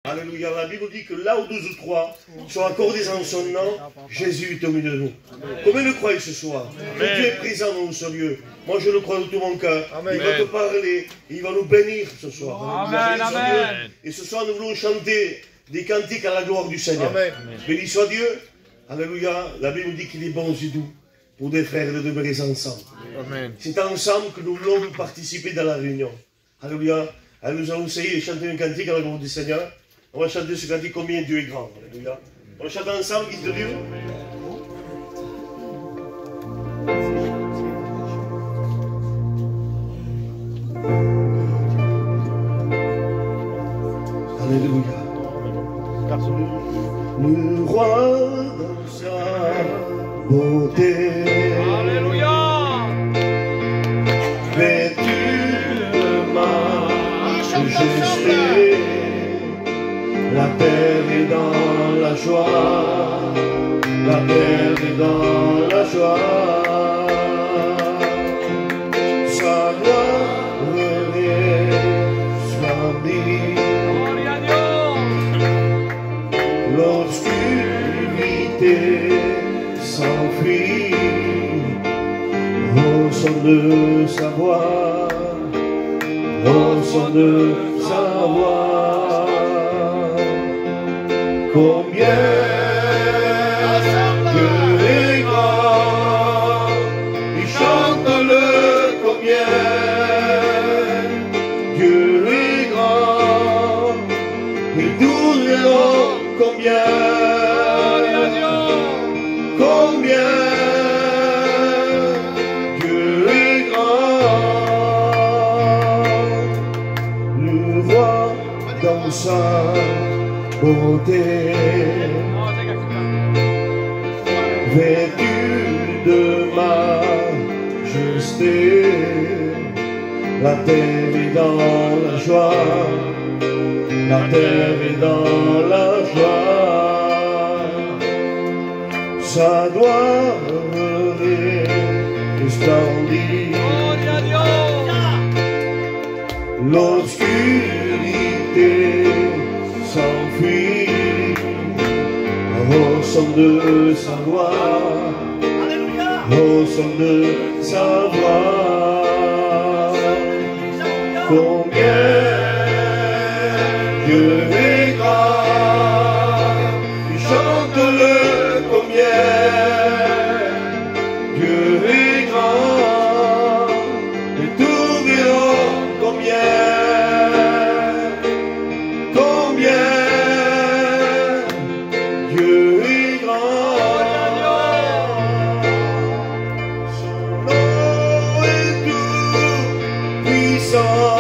Alléluia. La Bible dit que là où 12 ou 3 sont accordés en son nom, Jésus est au milieu de nous. Combien le croyez ce soir? Que Dieu est présent dans ce lieu. Moi je le crois de tout mon cœur. Il va te parler, il va nous bénir ce soir. Amen, amen. Et ce soir nous voulons chanter des cantiques à la gloire du Seigneur. Béni soit Dieu. Alléluia. La Bible dit qu'il est bon et doux pour des frères de demeurer ensemble. C'est ensemble que nous voulons participer dans la réunion. Alléluia. Alors nous allons essayer de chanter un cantique à la gloire du Seigneur. On va chanter ce cantique, combien Dieu est grand. Alléluia. On va chanter ensemble, Fils de Dieu. Alléluia. Le roi dans sa beauté. Alléluia. Vêtu de majesté. La terre est dans la joie, la terre est dans la joie. Sa gloire resplendit. L'obscurité s'enfuit au son de sa voix, au son de sa voix. Combien Dieu est grand, et chante-le combien Dieu est grand, et nous verrons combien Dieu est grand, le roi dans sa beauté, vêtu de majesté, la terre est dans la joie, la terre est dans la joie, sa gloire resplendit, l'obscurité s'enfuit au son de sa voix, au son de sa voix. Combien Dieu est grand, chante-le combien Dieu est grand, et tout verront combien Dieu est grand. Son nom est tout puissant.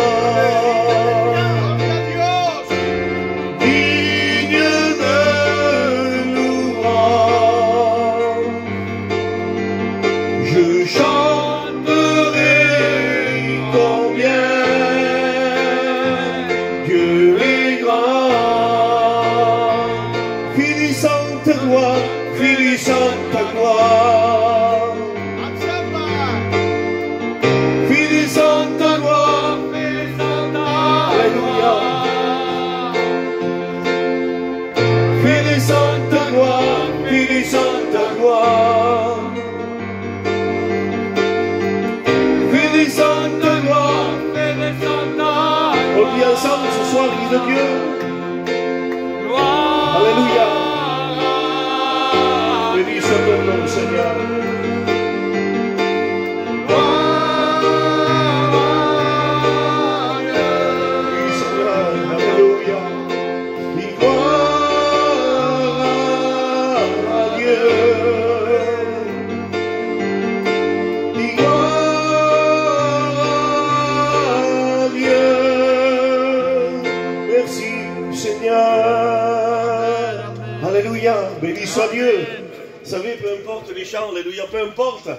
Ensemble ce soir, Église de Dieu. Alléluia. Béni soit ton nom, Seigneur. Oui, Seigneur. Alléluia. Et gloire à Dieu. Et gloire à Dieu. Merci Seigneur. Alléluia. Béni soit Dieu. Vous savez, peu importe les chants, alléluia, peu importe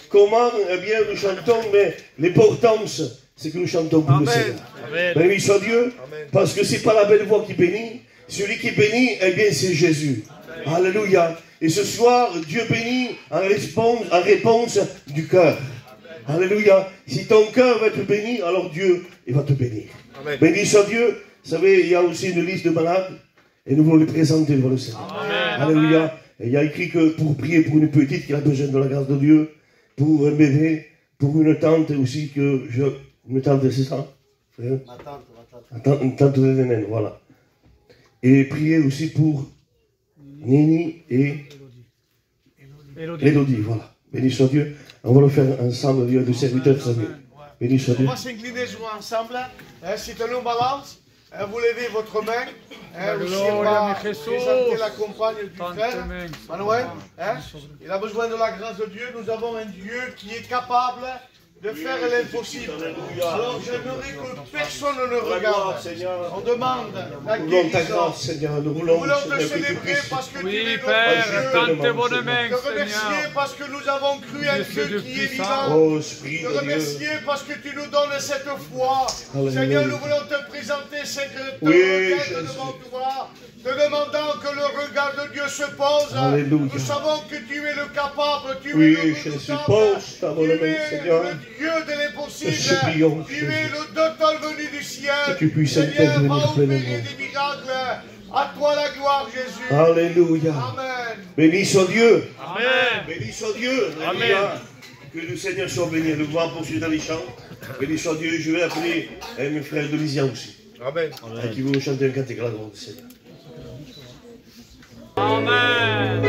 comment, eh bien, nous chantons, mais l'importance, c'est que nous chantons pour le Seigneur. Béni soit Dieu, parce que c'est pas la belle voix qui bénit. Celui qui bénit, eh bien, c'est Jésus. Alléluia. Et ce soir, Dieu bénit en réponse du cœur. Alléluia. Si ton cœur va être béni, alors Dieu, il va te bénir. Béni soit Dieu. Vous savez, il y a aussi une liste de malades. Et nous voulons les présenter devant le Seigneur. Amen. Alléluia. Et il y a écrit que pour prier pour une petite qui a besoin de la grâce de Dieu, pour un bébé, pour une tante aussi que je... Une tante, c'est ça? Ma tante. Une tante de naine, voilà. Et prier aussi pour Nini et Elodie, voilà. Béni soit Dieu. On va le faire ensemble, Dieu, de serviteurs de sa vie. Béni soit Dieu. On va s'incliner ensemble. Si tu nous balance, vous levez votre main. Aussi, on va présenter la compagne du frère, Manuel. Il a besoin de la grâce de Dieu. Nous avons un Dieu qui est capable de faire l'impossible. Alors j'aimerais que personne ne regarde. On demande la guérison. Nous voulons te célébrer parce que tu es notre Dieu. Te remercier parce que nous avons cru un Dieu qui est vivant. Te remercier parce que tu nous donnes cette foi. Seigneur, nous voulons te présenter cette requête devant toi, te demandant que le regard de Dieu se pose. Nous savons que tu es le capable, tu es le redoutable, tu es le Dieu de l'impossible, tu es le doteur venu du ciel. Seigneur, va opérer des miracles. À toi la gloire, Jésus. Alléluia. Amen. Béni soit Dieu. Amen. Béni soit Dieu. Amen. Que le Seigneur soit béni. Nous allons poursuivre dans les chants. Béni soit Dieu. Je vais appeler mes frères de Lysia aussi. Amen. Qui vont chanter un cantique à la gloire du Seigneur. Amen.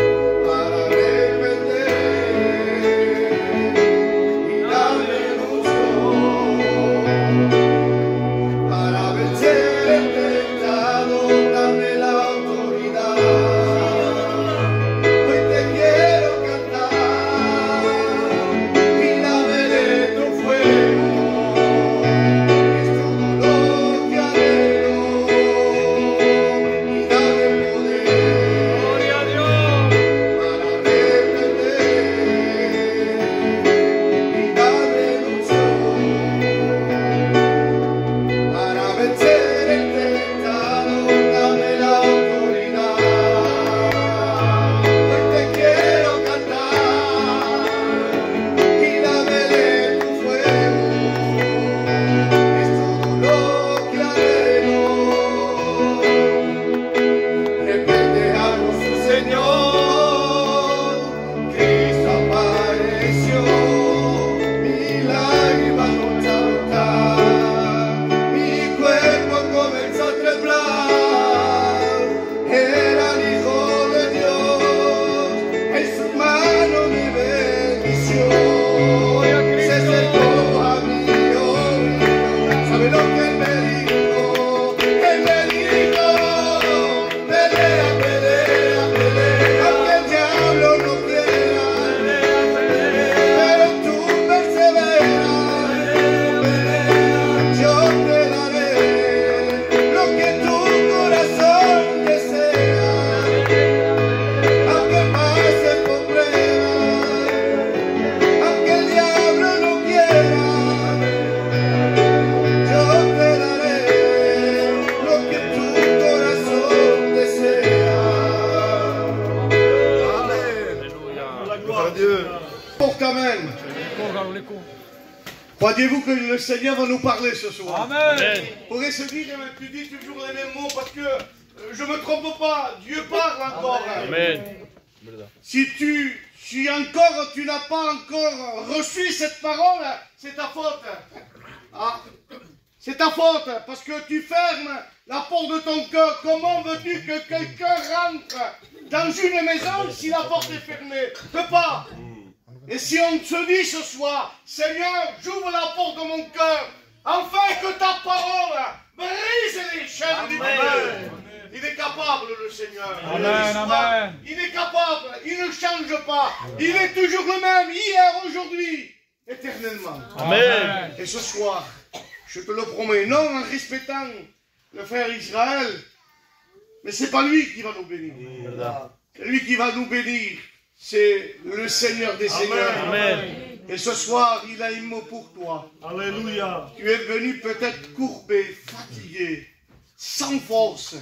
Croyez-vous que le Seigneur va nous parler ce soir? Amen. Vous pourrez se dire, tu dis toujours les mêmes mots parce que je ne me trompe pas, Dieu parle encore. Amen. Si tu n'as pas encore reçu cette parole, c'est ta faute. Ah, c'est ta faute parce que tu fermes la porte de ton cœur. Comment veux-tu que quelqu'un rentre dans une maison si la porte est fermée? Ne peut pas. Et si on se dit ce soir, Seigneur, j'ouvre la porte de mon cœur, afin que ta parole brise les chaînes du péché. Il est capable, le Seigneur. Amen, amen. Il est capable, il ne change pas. Il est toujours le même, hier, aujourd'hui, éternellement. Amen. Et ce soir, je te le promets, non en respectant le frère Israël, mais c'est pas lui qui va nous bénir. C'est lui qui va nous bénir. C'est le Seigneur des Seigneurs. Amen. Et ce soir, il a un mot pour toi. Alléluia. Tu es venu peut-être courbé, fatigué, sans force.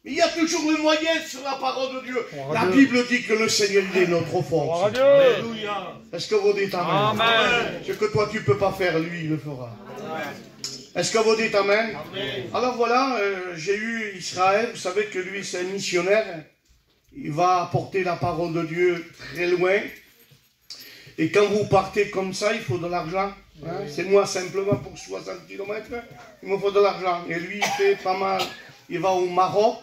Mais il y a toujours le moyen sur la parole de Dieu. La Bible dit que le Seigneur est notre force. Alléluia. Est-ce que vous dites Amen? Amen. Ce que toi tu ne peux pas faire, lui, il le fera. Est-ce que vous dites Amen? Amen. Alors voilà, j'ai eu Israël, vous savez que lui c'est un missionnaire, il va apporter la parole de Dieu très loin. Et quand vous partez comme ça, il faut de l'argent. Hein? C'est moi simplement pour 60 km, il me faut de l'argent. Et lui, il fait pas mal. Il va au Maroc.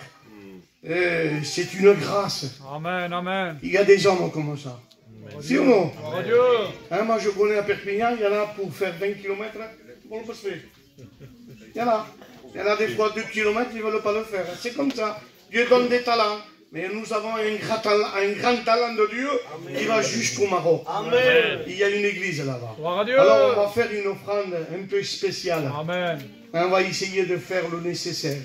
C'est une grâce. Amen, amen. Il y a des hommes comme ça. Si ou non? Dieu. Hein, moi, je connais à Perpignan, il y en a pour faire 20 km. On peut se faire. Il y en a. Il y en a des fois 2 km, ils ne veulent pas le faire. C'est comme ça. Dieu donne des talents. Mais nous avons un grand talent de Dieu qui va jusqu'au Maroc. Amen. Il y a une église là-bas. Dieu. Alors on va faire une offrande un peu spéciale. Amen. On va essayer de faire le nécessaire.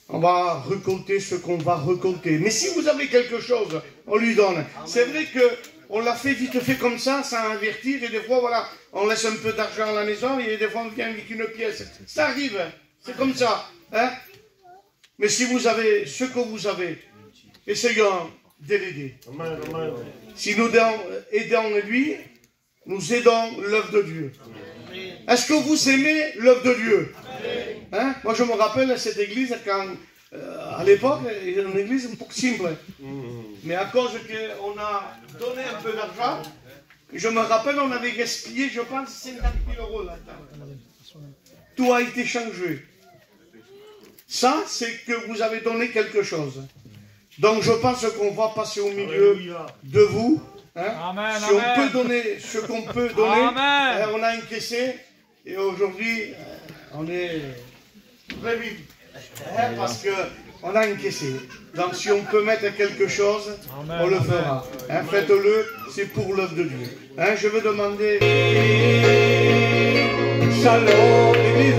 On va récolter ce qu'on va récolter. Mais si vous avez quelque chose, on lui donne. C'est vrai qu'on l'a fait vite fait comme ça, sans avertir. Et des fois, voilà, on laisse un peu d'argent à la maison et des fois on vient avec une pièce. Ça arrive. C'est comme ça. Hein? Mais si vous avez ce que vous avez, essayons de l'aider. Si nous aidons lui, nous aidons l'œuvre de Dieu. Est-ce que vous aimez l'œuvre de Dieu? Hein? Moi je me rappelle à cette église quand, à l'époque, il y avait une église un peu simple. Mais à cause qu'on a donné un peu d'argent, je me rappelle on avait gaspillé, je pense, 50 000 € là-dedans. Tout a été changé. Ça, c'est que vous avez donné quelque chose. Donc, je pense qu'on va passer au milieu de vous. Hein? Amen, si on peut donner ce qu'on peut donner, on a encaissé. Et aujourd'hui, on est très vite. Parce qu'on a encaissé. Donc, si on peut mettre quelque chose, on le fera. Hein? Faites-le, c'est pour l'œuvre de Dieu. Hein? Je vais demander... Shalom, Église.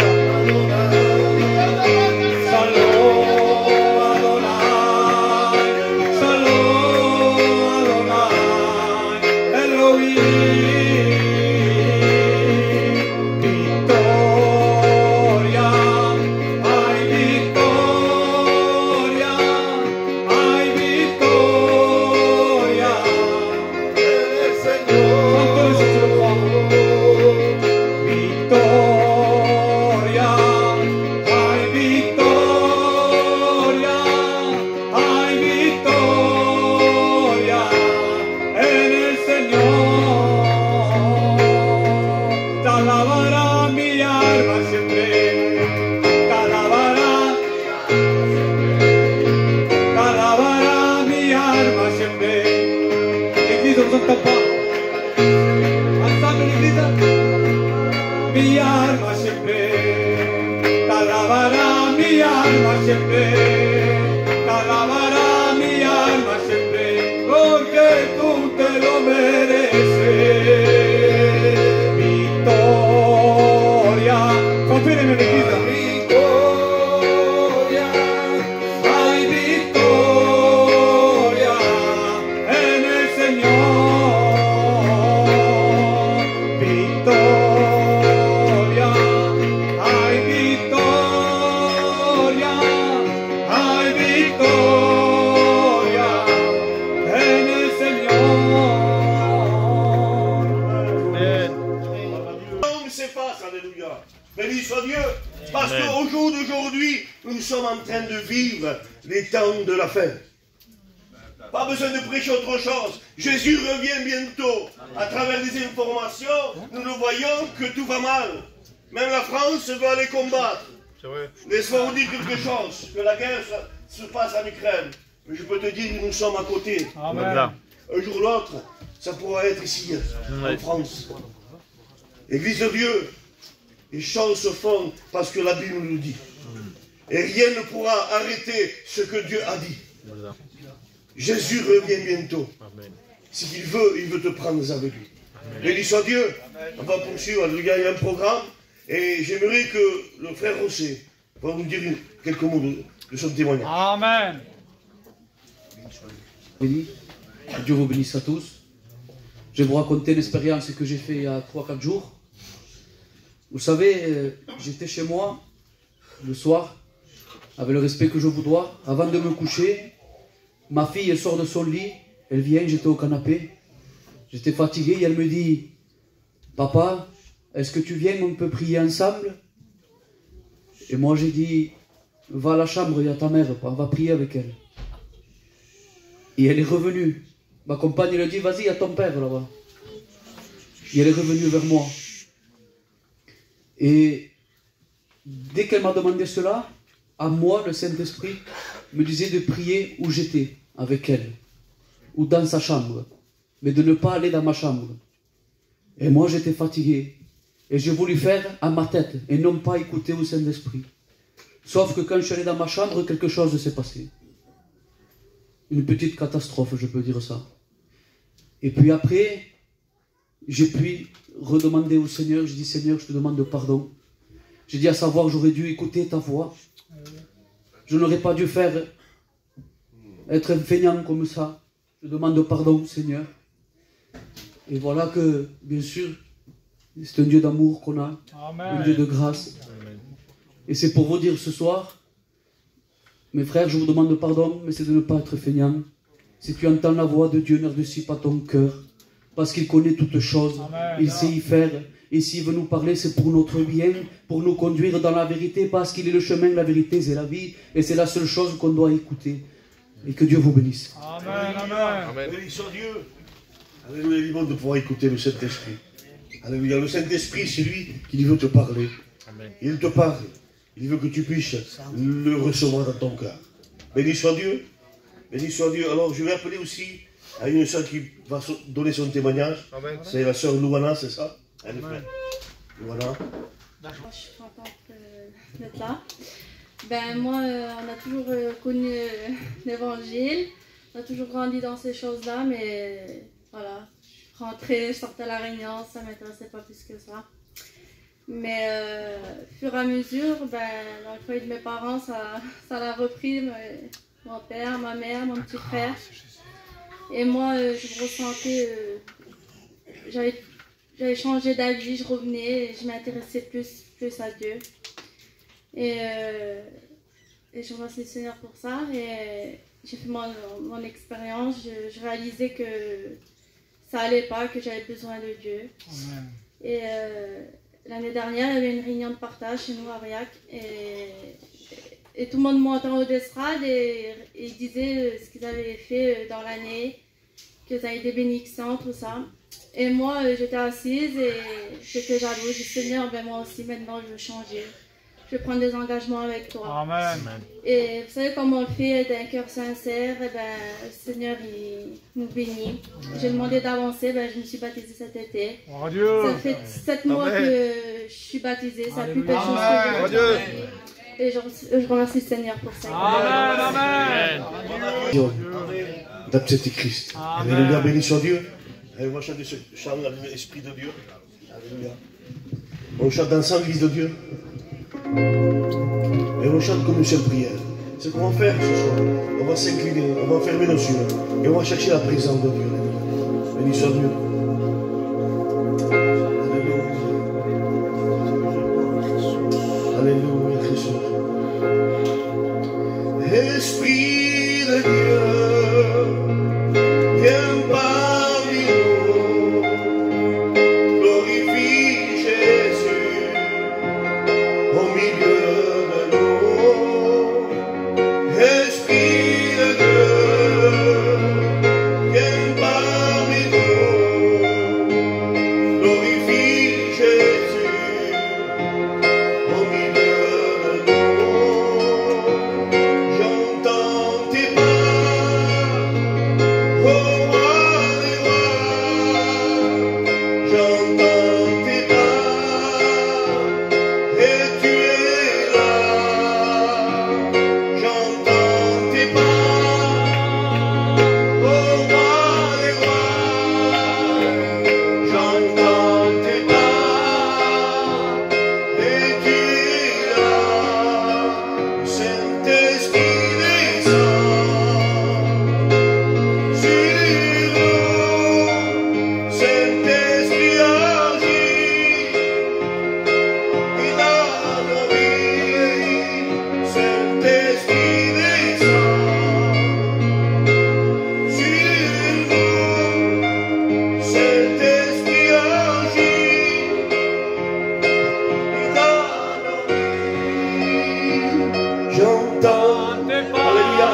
Pas besoin de prêcher autre chose. Jésus revient bientôt. À travers des informations, nous le voyons que tout va mal. Même la France veut aller combattre. Laisse-moi vous dire quelque chose. Que la guerre se passe en Ukraine. Mais je peux te dire que nous sommes à côté. Amen. Un jour ou l'autre, ça pourra être ici, en France. Église de Dieu, les choses se font parce que la Bible nous le dit. Et rien ne pourra arrêter ce que Dieu a dit. Jésus revient bientôt. Si il veut te prendre avec lui. Béni soit Dieu. On va poursuivre. Il y a un programme. Et j'aimerais que le frère Rossé va nous dire quelques mots de son témoignage. Amen. Béni. Que Dieu vous bénisse à tous. Je vais vous raconter une expérience que j'ai faite il y a 3-4 jours. Vous savez, j'étais chez moi le soir, avec le respect que je vous dois, avant de me coucher. Ma fille, elle sort de son lit, elle vient, j'étais au canapé. J'étais fatigué et elle me dit « Papa, est-ce que tu viens, on peut prier ensemble? Et moi j'ai dit, va à la chambre, il y a ta mère, on va prier avec elle. Et elle est revenue. Ma compagne elle a dit, vas-y, il y a ton père là-bas. Et elle est revenue vers moi. Et dès qu'elle m'a demandé cela, à moi, le Saint-Esprit me disait de prier où j'étais, avec elle, ou dans sa chambre, mais de ne pas aller dans ma chambre. Et moi, j'étais fatigué, et j'ai voulu faire à ma tête, et non pas écouter au Saint-Esprit. Sauf que quand je suis allé dans ma chambre, quelque chose s'est passé. Une petite catastrophe, je peux dire ça. Et puis après, j'ai pu redemander au Seigneur, j'ai dit, Seigneur, je te demande pardon. J'ai dit à savoir, j'aurais dû écouter ta voix. Je n'aurais pas dû être un feignant comme ça. Je demande pardon, Seigneur. Et voilà que, bien sûr, c'est un Dieu d'amour qu'on a. Amen. Un Dieu de grâce. Amen. Et c'est pour vous dire ce soir, mes frères, je vous demande pardon, mais c'est de ne pas être feignant. Si tu entends la voix de Dieu, n'endurcis pas ton cœur. Parce qu'il connaît toutes choses. Amen. Il sait y faire. Et s'il veut nous parler, c'est pour notre bien, pour nous conduire dans la vérité, parce qu'il est le chemin, la vérité, c'est la vie. Et c'est la seule chose qu'on doit écouter. Et que Dieu vous bénisse. Amen, amen. Amen. Bénissons Dieu. Alléluia, il est bon de pouvoir écouter le Saint-Esprit. Alléluia, le Saint-Esprit, c'est lui qui veut te parler. Amen. Il te parle. Il veut que tu puisses le recevoir dans ton cœur. Béni soit Dieu. Béni soit Dieu. Alors, je vais appeler aussi à une sœur qui va donner son témoignage. C'est la sœur Louana, c'est ça? Elle est prête. Louana. Je suis contente d'être là. Ben, moi, on a toujours connu l'évangile. On a toujours grandi dans ces choses-là, mais voilà. Je rentrais, je sortais à la réunion, ça ne m'intéressait pas plus que ça. Mais au fur et à mesure, ben, dans le foyer de mes parents, ça l'a repris. Mon père, ma mère, mon petit frère. Et moi, je me ressentais... J'avais changé d'avis, je revenais, et je m'intéressais plus à Dieu. Et je remercie le Seigneur pour ça. Et j'ai fait mon expérience, je réalisais que ça allait pas, que j'avais besoin de Dieu. Amen. Et l'année dernière, il y avait une réunion de partage chez nous à Aurillac. Et tout le monde montait en haut d'estrade et ils disaient ce qu'ils avaient fait dans l'année, qu'ils avaient des bénédictions, tout ça. Et moi, j'étais assise et j'étais jalouse. J'ai dit, Seigneur, ben moi aussi, maintenant, je veux changer. Je vais prendre des engagements avec toi. Amen. Et vous savez comment on le fait d'un cœur sincère, et ben, le Seigneur, il nous bénit. J'ai demandé d'avancer, ben, je me suis baptisée cet été. Oh, Dieu. Ça fait 7 mois que je suis baptisée, c'est la plus belle chose que j'ai faite. Et je remercie le Seigneur pour ça. Amen. Amen. D'accepter Christ. Alléluia, béni soit Dieu. Et on va chanter ce chant dans l'Esprit de Dieu. Alléluia. On chante ensemble l'Église de Dieu. Et on chante comme une seule prière. C'est ce qu'on va faire ce soir. On va s'incliner, on va fermer nos yeux. Et on va chercher la présence de Dieu. Béni soit Dieu. Alléluia. Alléluia, Christ. Esprit de Dieu, viens parmi nous, glorifie Jésus au milieu de nous. Esprit de Dieu, viens parmi nous, glorifie Jésus au milieu de nous. J'entends tes paroles. Alléluia.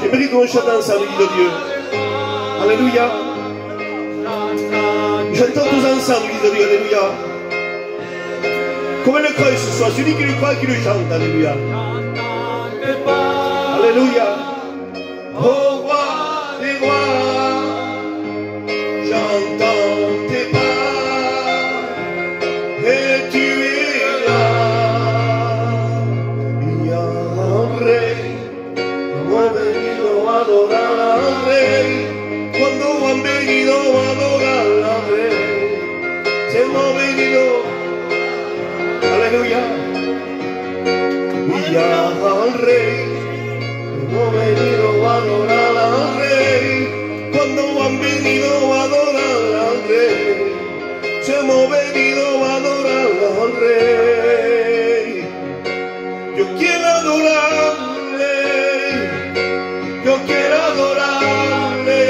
J'aimerais qu'on chante ensemble, de Dieu. Alléluia. J'entends tous ensemble, de Dieu. Alléluia. Comme le croit ce soir, celui qui le croit, qui le chante. Alléluia. Alléluia. Oh roi des rois, j'entends tes pas, et tu es là. Il y a un rey, como han venido a adorar al rey, cuando han venido a adorar al rey, se hemos venido, aleluya. Y al rey, hemos venido a adorar al rey, cuando han venido a adorar al rey, se hemos venido a adorar al rey. Yo quiero adorarle, yo quiero adorarle,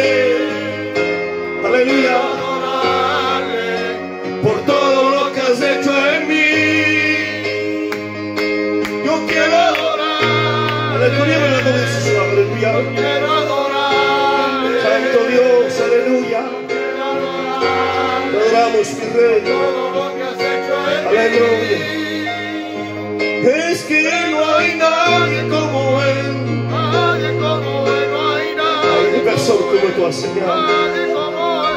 aleluya, por todo lo que has hecho en mí. Yo quiero adorar, aleluya, me la doy ce soir, aleluya. Yo quiero adorar, Santo Dios, aleluya. Te adoramos, mi rey, aleluya. Es que no hay nadie como él, no hay nadie. Hay una persona como tú, Señor,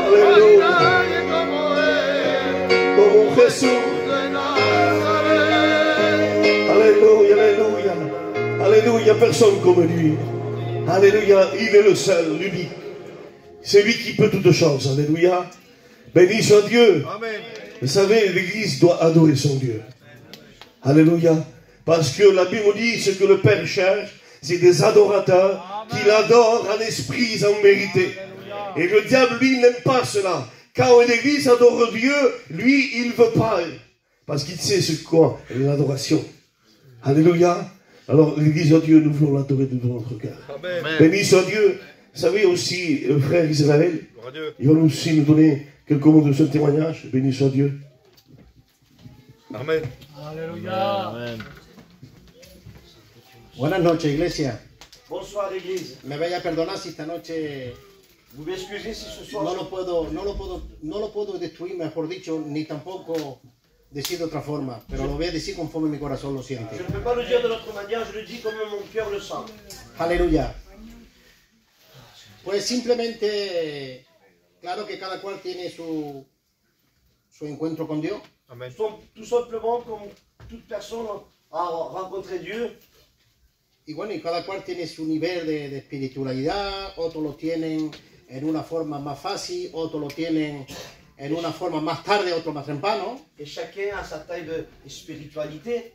aleluya, como Jesús. Alléluia, alléluia, alléluia, personne comme lui. Alléluia, il est le seul, l'unique. C'est lui qui peut toutes choses, alléluia. Béni soit Dieu. Amen. Vous savez, l'Église doit adorer son Dieu. Alléluia. Parce que la Bible dit ce que le Père cherche, c'est des adorateurs qui l'adorent en esprit et en vérité. Et le diable, lui, n'aime pas cela. Quand l'Église adore Dieu, lui, il ne veut pas. Parce qu'il sait ce quoi, l'adoration. Alléluia. Alors, l'Église de Dieu, nous voulons l'adorer de tout notre cœur. Béni soit Dieu. Vous savez aussi, le frère Israël, il va aussi nous donner quelques mots de ce témoignage. Béni soit Dieu. Amen. Alléluia. Amen. Buenas noches, iglesia. Bonsoir, Église. Me vaya a perdonar si esta noche Vous m'excusez si ce soir no lo puedo destruir, mejor dicho, ni tampoco decir de otra forma, pero lo voy a decir conforme mi corazón lo siente. je ne peux pas le dire de l'autre manière, je le dis comme mon cœur le sent. Aleluya. Pues simplemente, claro que cada cual tiene su encuentro con Dios. Amen. Tout simplement, comme toute personne a rencontré Dieu. Y bueno, y cada cual tiene su nivel de espiritualidad, otros lo tienen en una forma más fácil, otros lo tienen en una forma más tarde, otros más temprano. Et chacun a sa taille de spiritualité.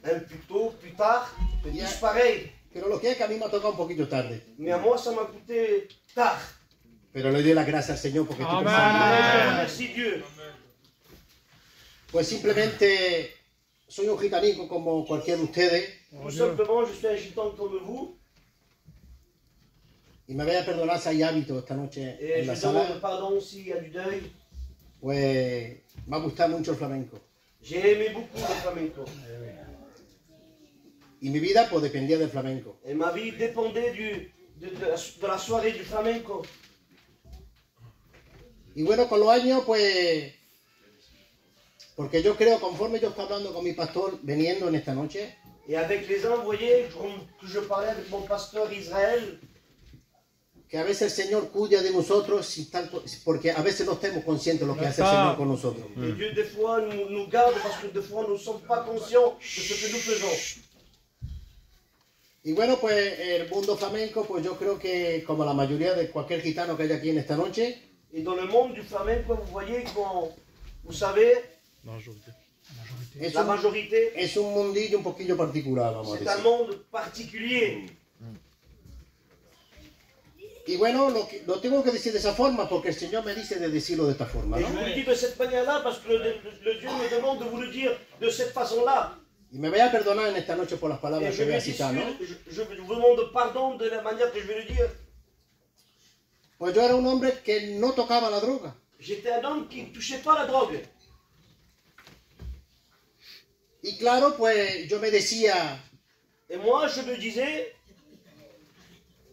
Un plus tôt, plus tard, tous pareil. Pero lo que es que a mí me ha tocado un poquito tarde. Mais à moi, ça m'a coûté tard. Pero le doy las gracias al Señor porque estoy Amén. pensando. Merci Dieu. Pues simplemente soy un gitanico como cualquiera de ustedes. Tout simplement, je suis un gitan comme vous. Y me voy a perdonar si hay hábitos esta noche Et en la je sala. demande pardon s'il y a du deuil. Pues me ha gustado mucho el flamenco. J'ai aimé beaucoup le flamenco. Y mi vida pues dependía del flamenco. Et ma vie dépendait de la soirée du flamenco. Y bueno, con los años pues... Porque yo creo, conforme yo estaba hablando con mi pastor viniendo en esta noche, Et avec les ans, vous voyez, que je parlais avec mon pasteur Israël, que a veces el Señor cuida de nosotros porque a veces no estemos conscientes de lo que hace el Señor con nosotros. et Dieu des fois nous garde parce que des fois nous ne sommes pas conscients de ce que nous faisons. Y bueno, pues el mundo flamenco, pues yo creo que como la mayoría de cualquier gitano que haya aquí en esta noche, Et dans le monde du flamenco, vous voyez, vous savez, es la un, majorité, es un mundillo un poquillo particular, vamos a c'est un decir. monde particulier. Y bueno, lo tengo que decir de esa forma porque el Señor me dice de decirlo de esta forma, Et ¿no? je vous le dis de cette manière-là parce que le Dieu me demande de vous le dire de cette façon-là. Y me voy a perdonar en esta noche por las Et palabras je que voy a m'excuse, citar, ¿no? je vous demande pardon de la manière que je vais le dire. Pues yo era un hombre que no tocaba la droga. J'étais un homme qui ne touchait pas la drogue. Y claro, pues yo me decía, Et moi, je me disais,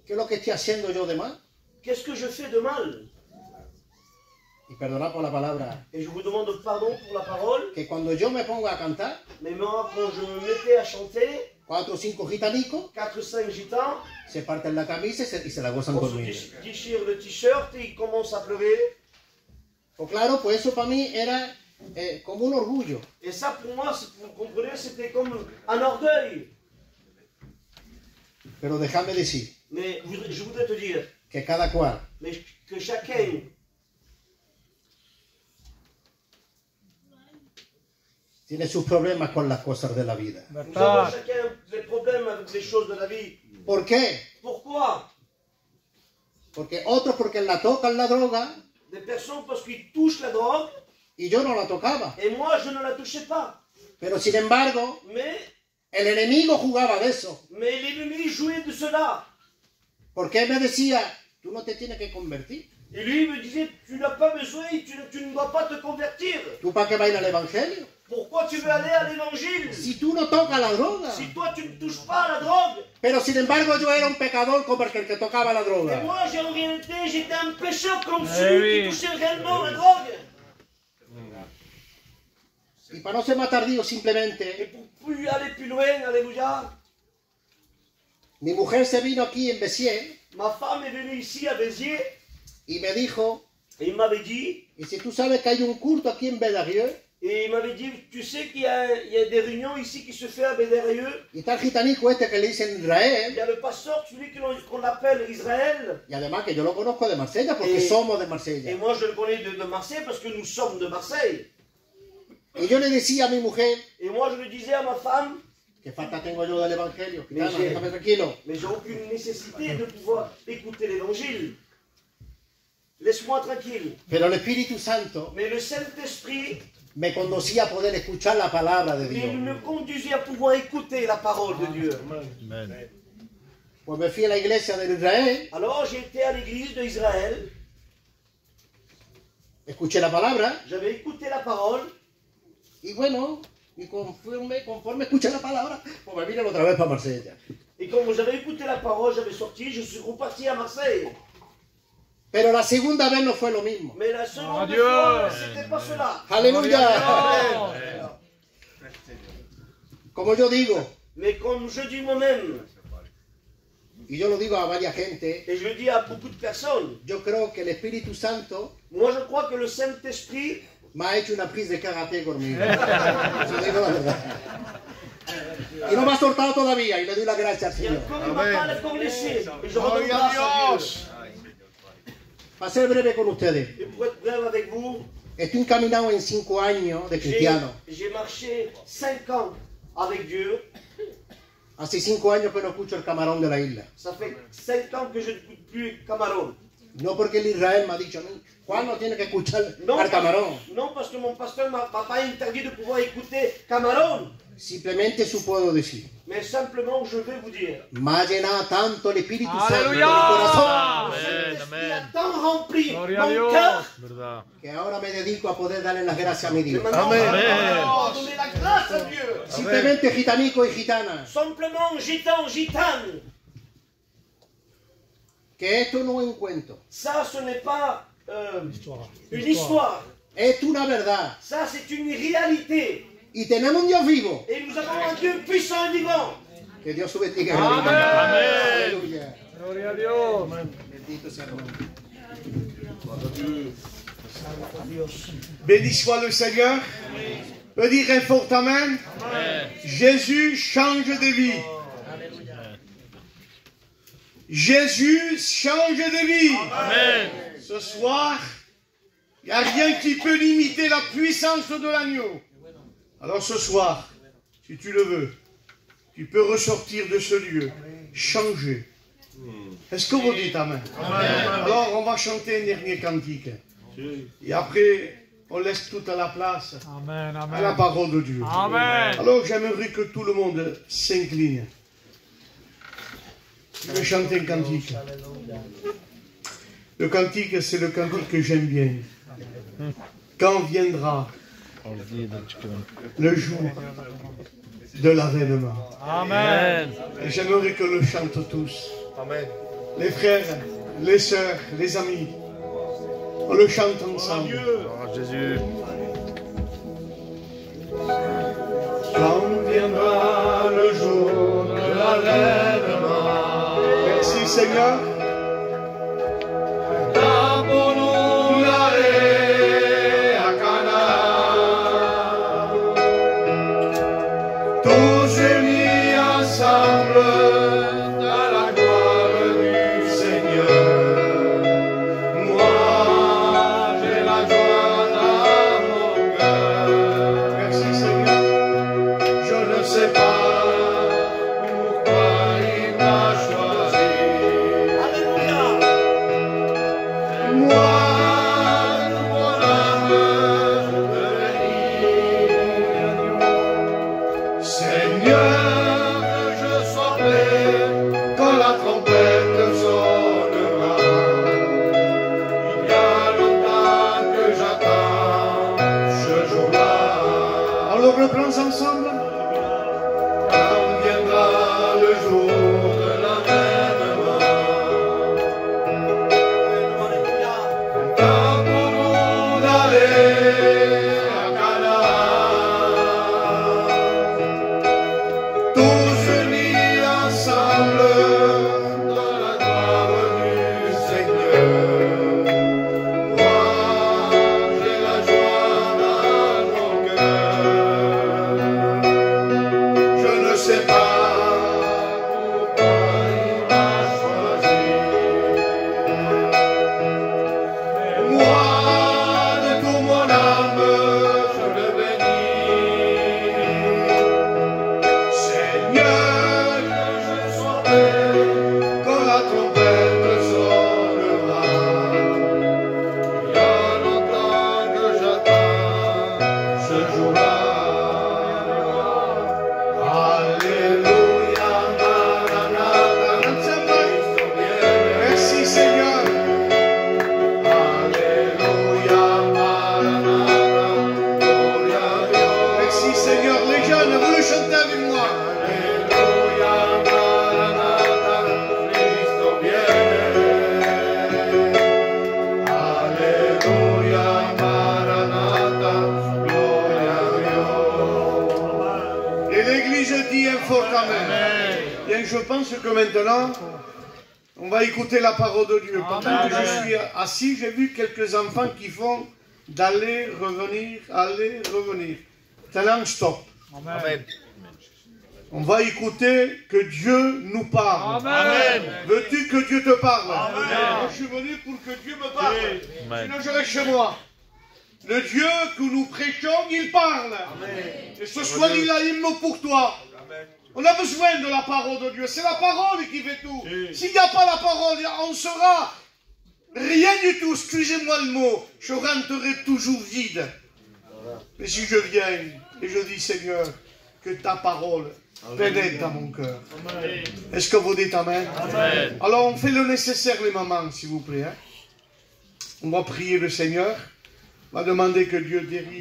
¿qué es lo que estoy haciendo yo de mal? qu'est-ce que je fais de mal? Y perdonad por la palabra, Et je vous demande pardon pour la parole, que cuando yo me pongo a cantar, mais moi, quand je me mettais à chanter, 4 o 5 gitanicos 4 ou 5 gitans, se parten la camisa y se la gozan on se conmigo. déchire le t-shirt et ils commencent à pleurer. Pues claro, pues eso para mí era como un orgullo. Et ça, pour moi, vous comprenez, c'était comme un orgueil. Pero déjame decir Mais je voudrais te dire, que cada cual mais que chacun tiene sus problemas con las cosas de la vida. nous avons chacun des problèmes avec les choses de la vie. ¿Por qué? Pourquoi? Porque otros porque la tocan la droga Des personnes parce qu'ils touchent la drogue, y yo no la tocaba. et moi, je ne la touchais pas. Pero sin embargo, Mais el enemigo jugaba de eso. l'ennemi jouait de cela. Porque él me decía, tú no te tienes que convertir. Et lui me disait, tu n'as pas besoin, tu ne dois pas te convertir. ¿Tú para qué vas a ir al evangelio? Pourquoi tu veux aller à l'évangile? Si tú no tocas la droga. Si toi, tu ne touches pas à la drogue. Pero sin embargo yo era un pecador como el que tocaba la Et droga. moi, en réalité, j'étais un pécheur comme celui qui touchait réellement la drogue. Y para no ser más tardío Et simplemente, pour plus aller plus loin, alléluia, mi mujer se vino aquí en Béziers ma femme est venue ici à Béziers y me dijo, et il m'avait dit, y si tú sabes que hay un culto aquí en Bedarieux, et il m'avait dit, tu sais qu'il y a des réunions ici qui se fait à Bédérieux. y está el gitanico este que le dicen Il Israel, y a le pasteur, celui qu'on appelle Israël. y además que yo lo conozco de Marsella porque somos de Marsella. Et moi, je le connais de Marseille parce que nous sommes de Marseille. Y yo le decía a mi mujer, Et moi, je le disais à ma femme, que falta tengo yo del evangelio, Mais gitana, j'ai- déjame tranquilo. mais j'ai aucune nécessité de pouvoir écouter l'évangile. Laisse-moi tranquille. Pero el Espíritu Santo Mais le Saint-Esprit, me conducía a poder escuchar la palabra de il Dios. me conduisait à pouvoir écouter la parole de Dieu. Pues me fui a la iglesia de Israel, Alors, j'étais à l'église d'Israël, escuché la palabra, j'avais écouté la parole, y bueno, y conforme escuché la palabra, pues me vine otra vez para Marsella. et comme j'avais écouté la parole, j'avais sorti, je suis reparti à Marseille. Pero la segunda vez no fue lo mismo. Mais la seconde Adieu. fois, c'était pas cela. Aleluya. Como yo digo, Mais comme je dis moi-même, y yo lo digo a varias gente, et je le dis à beaucoup de personnes, yo creo que el Espíritu Santo moi je crois que le Saint-Esprit me ha hecho una prise de karate conmigo. Eso digo la verdad. Y no me ha soltado todavía, y le doy las gracias al et Señor. encore il m'a pas encore laissé. Et je redonne grâce à Dieu. Para ser breve con ustedes, Et pour être bref avec vous, estoy encaminado en 5 años de cristiano. j'ai marché 5 ans avec Dieu. Hace 5 años que no escucho el camarón de la isla. Ça fait 5 ans que je n'écoute plus Cameron. No porque el Israel me ha dicho a mí, Juan no tiene que escuchar al camarón. Non, parce que mon pasteur m'a pas interdit de pouvoir écouter Cameron. Simplemente eso puedo decir. Mais simplement, je vais vous dire. Me ha llenado tanto el Espíritu Santo en mi Aleluya. corazón Le Saint-Esprit a tant rempli Gloria a mon Dios. cœur que ahora me dedico a poder darle las gracias a mi que Dios. maintenant, je vais donner la grâce à Dieu. Simplemente gitanico y gitana, Simplement, gitan, gitane. que esto no es un cuento, Ça, ce n'est pas une histoire. es una verdad. Ça, c'est une réalité. Y tenemos un Dios vivo. Et nous avons un Dieu puissant et vivant. Que Dios su bendiga. Amén. Aleluya. Gloria a Dios. Bendito sea el nombre. Béni soit le Seigneur. Peut dire un fort amen. Jésus change de vie. Jésus change de vie. Ce soir, il n'y a rien qui peut limiter la puissance de l'agneau. Alors ce soir, si tu le veux, tu peux ressortir de ce lieu, changer. Est-ce que vous dites amen? Alors on va chanter un dernier cantique. Et après, on laisse toute la place Amen, à la amen. parole de Dieu. Amen. Alors j'aimerais que tout le monde s'incline. Je vais chanter un cantique. Le cantique, c'est le cantique que j'aime bien. Quand viendra le jour de l'avènement. Amen. Et j'aimerais que le chante tous. Amen. Les frères, les sœurs, les amis, on le chante ensemble. Oh, Jésus. Quand viendra le jour de l'avènement. Merci Seigneur. Tous unis ensemble dans la gloire du Seigneur. Moi, j'ai la joie dans mon cœur. Merci Seigneur. Je ne sais pas pourquoi il m'a choisi. Alléluia. Moi, mon âme, je te bénis. Seigneur, que je sois prêt quand la trompette sonnera. Il y a longtemps que j'attends ce jour-là. On le reprend ensemble. Quand viendra le jour de l'avènement. Temps pour nous d'aller à Canaan. Tous unis ensemble dans la gloire du Seigneur. Moi, j'ai la joie dans mon cœur. Je ne sais pas pourquoi il m'a choisi. Moi, de tout mon âme, je le bénis. Seigneur, que je sois prêt quand la trompette sonnera. Il y a longtemps que j'attends ce jour-là. Alléluia, Maranatha. Merci Seigneur. Alléluia, Maranatha. Gloria a Dieu. Merci Seigneur. Les jeunes, vous le chantez avec moi. Alléluia, Maranatha. Cristo viene. Alléluia, Maranatha. Gloria a Dieu. Et l'Église dit un fort Amen. Bien, je pense que maintenant, on va écouter la parole de Dieu. Pendant que je suis assis, j'ai vu quelques enfants qui font d'aller, revenir, aller, revenir. Maintenant, stop. Amen. On va écouter que Dieu nous parle. Amen. Veux-tu que Dieu te parle? Amen. Je suis venu pour que Dieu me parle. Sinon, je reste chez moi. Le Dieu que nous prêchons, il parle. Et ce soir, il a un mot pour toi. On a besoin de la parole de Dieu. C'est la parole qui fait tout. S'il n'y a pas la parole, on sera rien du tout. Excusez-moi le mot. Je rentrerai toujours vide. Mais si je viens et je dis, Seigneur, que ta parole pénètre dans mon cœur. Est-ce que vous dites Amen? Amen. Alors on fait le nécessaire, les mamans, s'il vous plaît. On va prier le Seigneur. On va demander que Dieu dirige.